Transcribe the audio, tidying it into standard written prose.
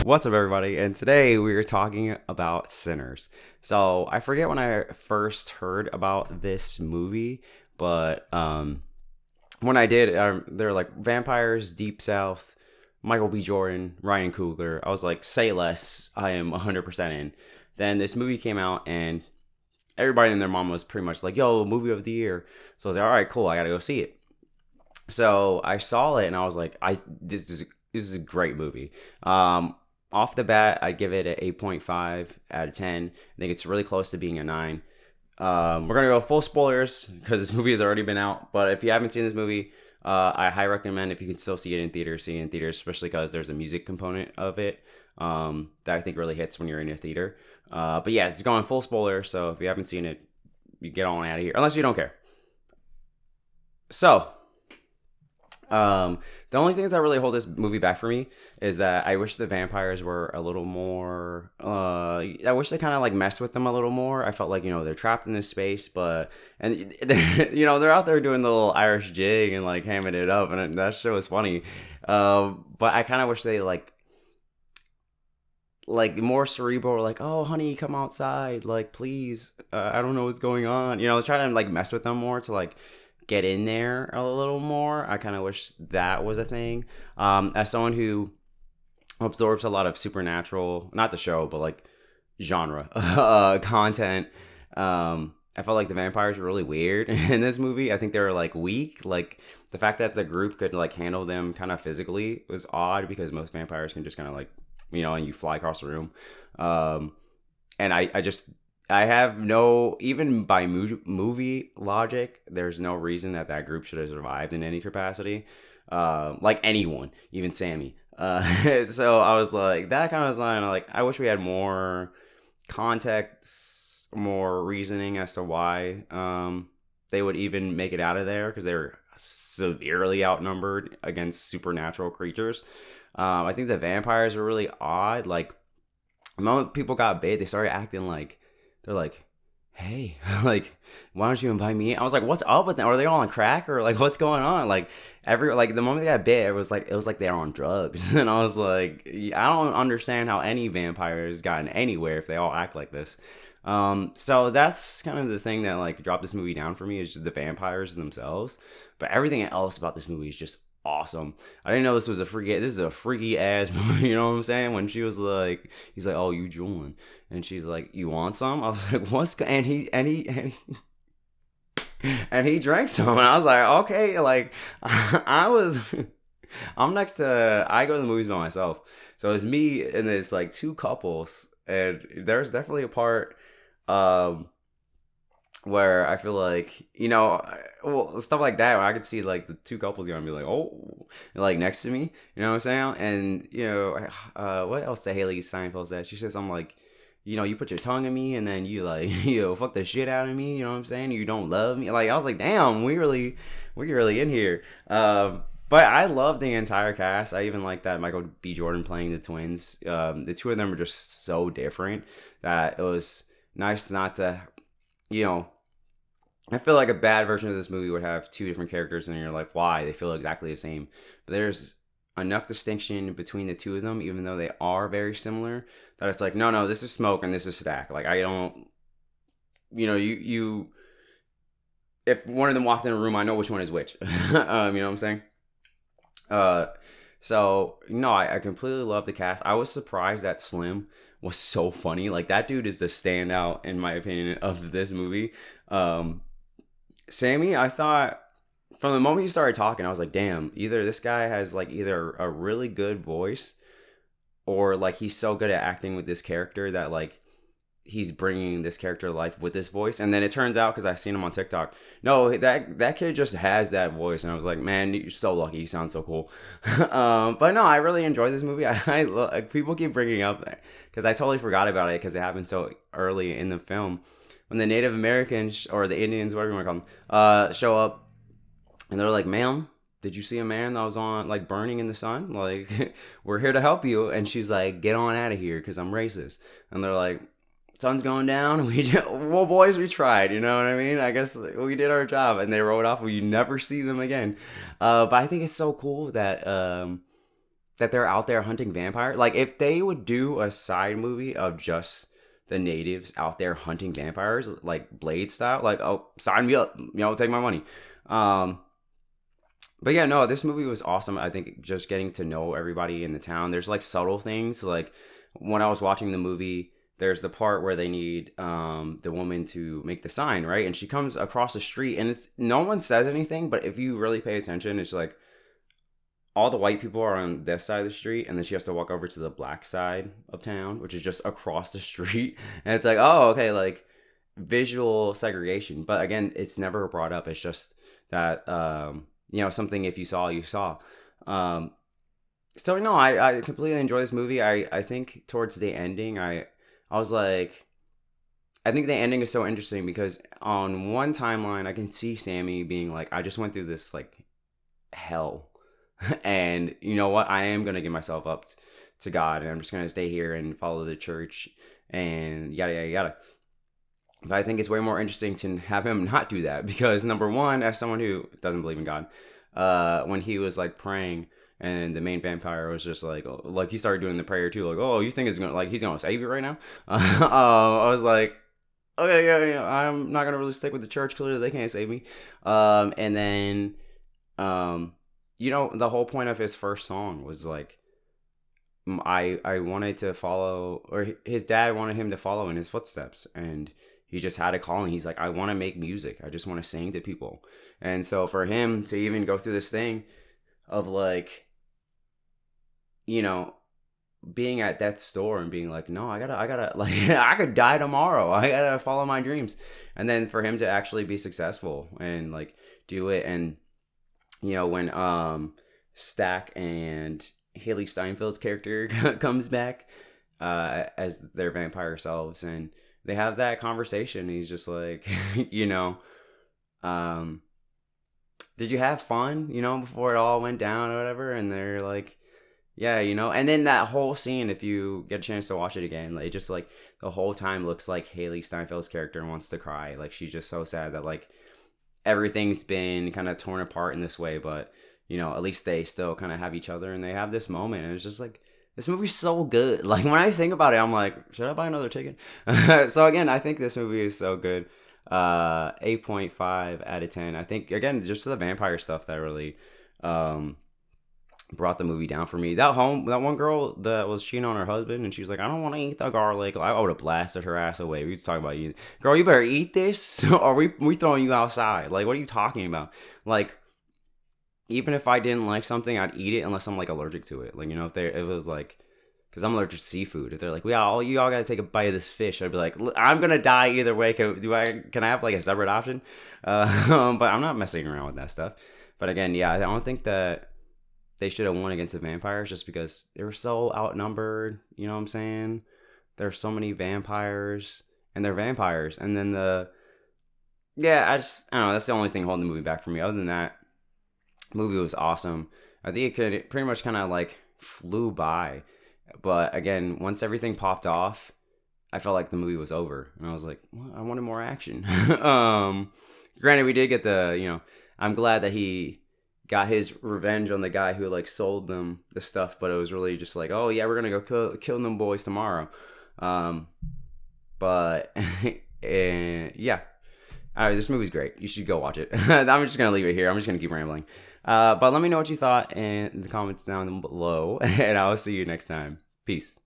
What's up, everybody? And today we are talking about Sinners. So I forget when I first heard about this movie, but when I did, they're like vampires, Deep South, Michael B. Jordan, Ryan Coogler. I was like, say less. I am 100% in. Then this movie came out, and everybody and their mom was pretty much like, "Yo, movie of the year." So I was like, "All right, cool. I gotta go see it." So I saw it, and I was like, this is a great movie." Off the bat, I'd give it an 8.5 out of 10. I think it's really close to being a 9. We're going to go full spoilers because this movie has already been out. But if you haven't seen this movie, I highly recommend, if you can still see it in theaters, see it in theaters, especially because there's a music component of it that I think really hits when you're in a theater. But yeah, it's going full spoiler. So if you haven't seen it, you get on out of here, unless you don't care. So, the only things that really hold this movie back for me is that I wish the vampires were a little more, I wish they kind of like messed with them a little more. I felt like, they're trapped in this space, and they're out there doing the little Irish jig and like hamming it up, and that show was funny. But I kind of wish they like more cerebral, like, "Oh honey, come outside, like please, I don't know what's going on," try to like mess with them more to like get in there a little more. I kind of wish that was a thing. As someone who absorbs a lot of supernatural, not the show, but like genre content, I felt like the vampires were really weird in this movie. I think they were like weak. Like the fact that the group could like handle them kind of physically was odd, because most vampires can just kind of like, and you fly across the room. And I have no, even by movie logic, there's no reason that group should have survived in any capacity. Like anyone, even Sammy. So I was like, that kind of line, like, I wish we had more context, more reasoning as to why they would even make it out of there, because they were severely outnumbered against supernatural creatures. I think the vampires were really odd. Like, the moment people got bit, they started acting like, they're like, "Hey, like, why don't you invite me?" I was like, "What's up with them? Are they all on crack, or like, what's going on?" Like, the moment they got bit, it was like they were on drugs, and I was like, I don't understand how any vampire has gotten anywhere if they all act like this. So that's kind of the thing that like dropped this movie down for me, is just the vampires themselves. But everything else about this movie is just awesome. I didn't know this is a freaky ass movie, you know what I'm saying? When she was like, he's like, "Oh, you drooling?" And she's like, "You want some?" I was like, "What's and he drank some." And I was like, okay, like I'm next to, I go to the movies by myself. So it's me and it's like two couples, and there's definitely a part where I feel like, well, stuff like that, where I could see like the two couples gonna be like, "Oh," like next to me, you know what I'm saying? And what else did Haley Steinfeld say? She said something like, "You put your tongue in me, and then you like, fuck the shit out of me," you know what I'm saying? "You don't love me." Like, I was like, damn, we really in here. But I love the entire cast. I even like that Michael B. Jordan playing the twins. The two of them were just so different that it was nice not to, I feel like a bad version of this movie would have two different characters, and you're like, why? They feel exactly the same. But there's enough distinction between the two of them, even though they are very similar, that it's like, no, this is Smoke and this is Stack. Like, I don't, you, if one of them walked in a room, I know which one is which. You know what I'm saying? So, I completely love the cast. I was surprised that Slim was so funny. Like, that dude is the standout, in my opinion, of this movie. Sammy, I thought, from the moment he started talking, I was like, damn, either this guy has like either a really good voice, or like he's so good at acting with this character that like he's bringing this character to life with this voice. And then it turns out, because I've seen him on TikTok, no, that kid just has that voice, and I was like, man, you're so lucky. He sounds so cool. But no, I really enjoyed this movie. People keep bringing up, because I totally forgot about it because it happened so early in the film, when the Native Americans, or the Indians, whatever you want to call them, show up, and they're like, "Ma'am, did you see a man that was on like burning in the sun? Like, we're here to help you." And she's like, "Get on out of here, because I'm racist." And they're like, "Sun's going down." Well, boys, we tried. You know what I mean? I guess we did our job, and they rode off. We never see them again. But I think it's so cool that that they're out there hunting vampires. Like, if they would do a side movie of just the natives out there hunting vampires, like Blade style, like, oh, sign me up, take my money. But yeah, no, this movie was awesome. I think just getting to know everybody in the town. There's like subtle things. Like when I was watching the movie, there's the part where they need the woman to make the sign, right? And she comes across the street, and it's no one says anything, but if you really pay attention, it's like all the white people are on this side of the street, and then she has to walk over to the black side of town, which is just across the street. And it's like, oh, okay, like visual segregation. But again, it's never brought up. It's just that something, if you saw, you saw. So no, I completely enjoy this movie. I think towards the ending, I was like, I think the ending is so interesting because on one timeline, I can see Sammy being like, I just went through this like hell. And you know what? I am going to give myself up to God, and I'm just going to stay here and follow the church and yada, yada, yada. But I think it's way more interesting to have him not do that because, number one, as someone who doesn't believe in God, when he was like praying and the main vampire was just like he started doing the prayer too, like, oh, you think he's gonna save you right now? I was like, okay, yeah, I'm not gonna really stick with the church. Clearly, they can't save me. And then, the whole point of his first song was like, I wanted to follow, or his dad wanted him to follow in his footsteps, and he just had a calling. He's like, I want to make music. I just want to sing to people. And so for him to even go through this thing of like, being at death's door and being like, no, I gotta, like, I could die tomorrow. I gotta follow my dreams. And then for him to actually be successful and like do it. And, when Stack and Haley Steinfeld's character comes back as their vampire selves, and they have that conversation. He's just like, did you have fun, before it all went down or whatever? And they're like, yeah, and then that whole scene, if you get a chance to watch it again, like, it just like the whole time looks like Haley Steinfeld's character wants to cry. Like, she's just so sad that like everything's been kind of torn apart in this way, but at least they still kind of have each other and they have this moment. And it's just like, this movie's so good. Like, when I think about it, I'm like, should I buy another ticket? So again, I think this movie is so good. 8.5 out of 10. I think, again, just the vampire stuff that really brought the movie down for me. That one girl that was cheating on her husband, and she was like, I don't want to eat the garlic. I would have blasted her ass away. We was talking about you. Girl, you better eat this or we throwing you outside. Like, what are you talking about? Like, even if I didn't like something, I'd eat it unless I'm like allergic to it. Like, if it was like, because I'm allergic to seafood. If they're like, you all gotta take a bite of this fish, I'd be like, I'm gonna die either way. Can I have like a separate option? But I'm not messing around with that stuff. But again, yeah, I don't think that they should have won against the vampires just because they were so outnumbered. You know what I'm saying? There's so many vampires, and they're vampires. And then I don't know. That's the only thing holding the movie back for me. Other than that, the movie was awesome. I think it pretty much kind of like flew by. But again, once everything popped off, I felt like the movie was over. And I was like, well, I wanted more action. Granted, we did get I'm glad that he got his revenge on the guy who like sold them the stuff, but it was really just like, oh yeah, we're gonna go kill them boys tomorrow. But yeah. All right, this movie's great. You should go watch it. I'm just gonna leave it here. I'm just gonna keep rambling. But let me know what you thought in the comments down below, and I will see you next time. Peace.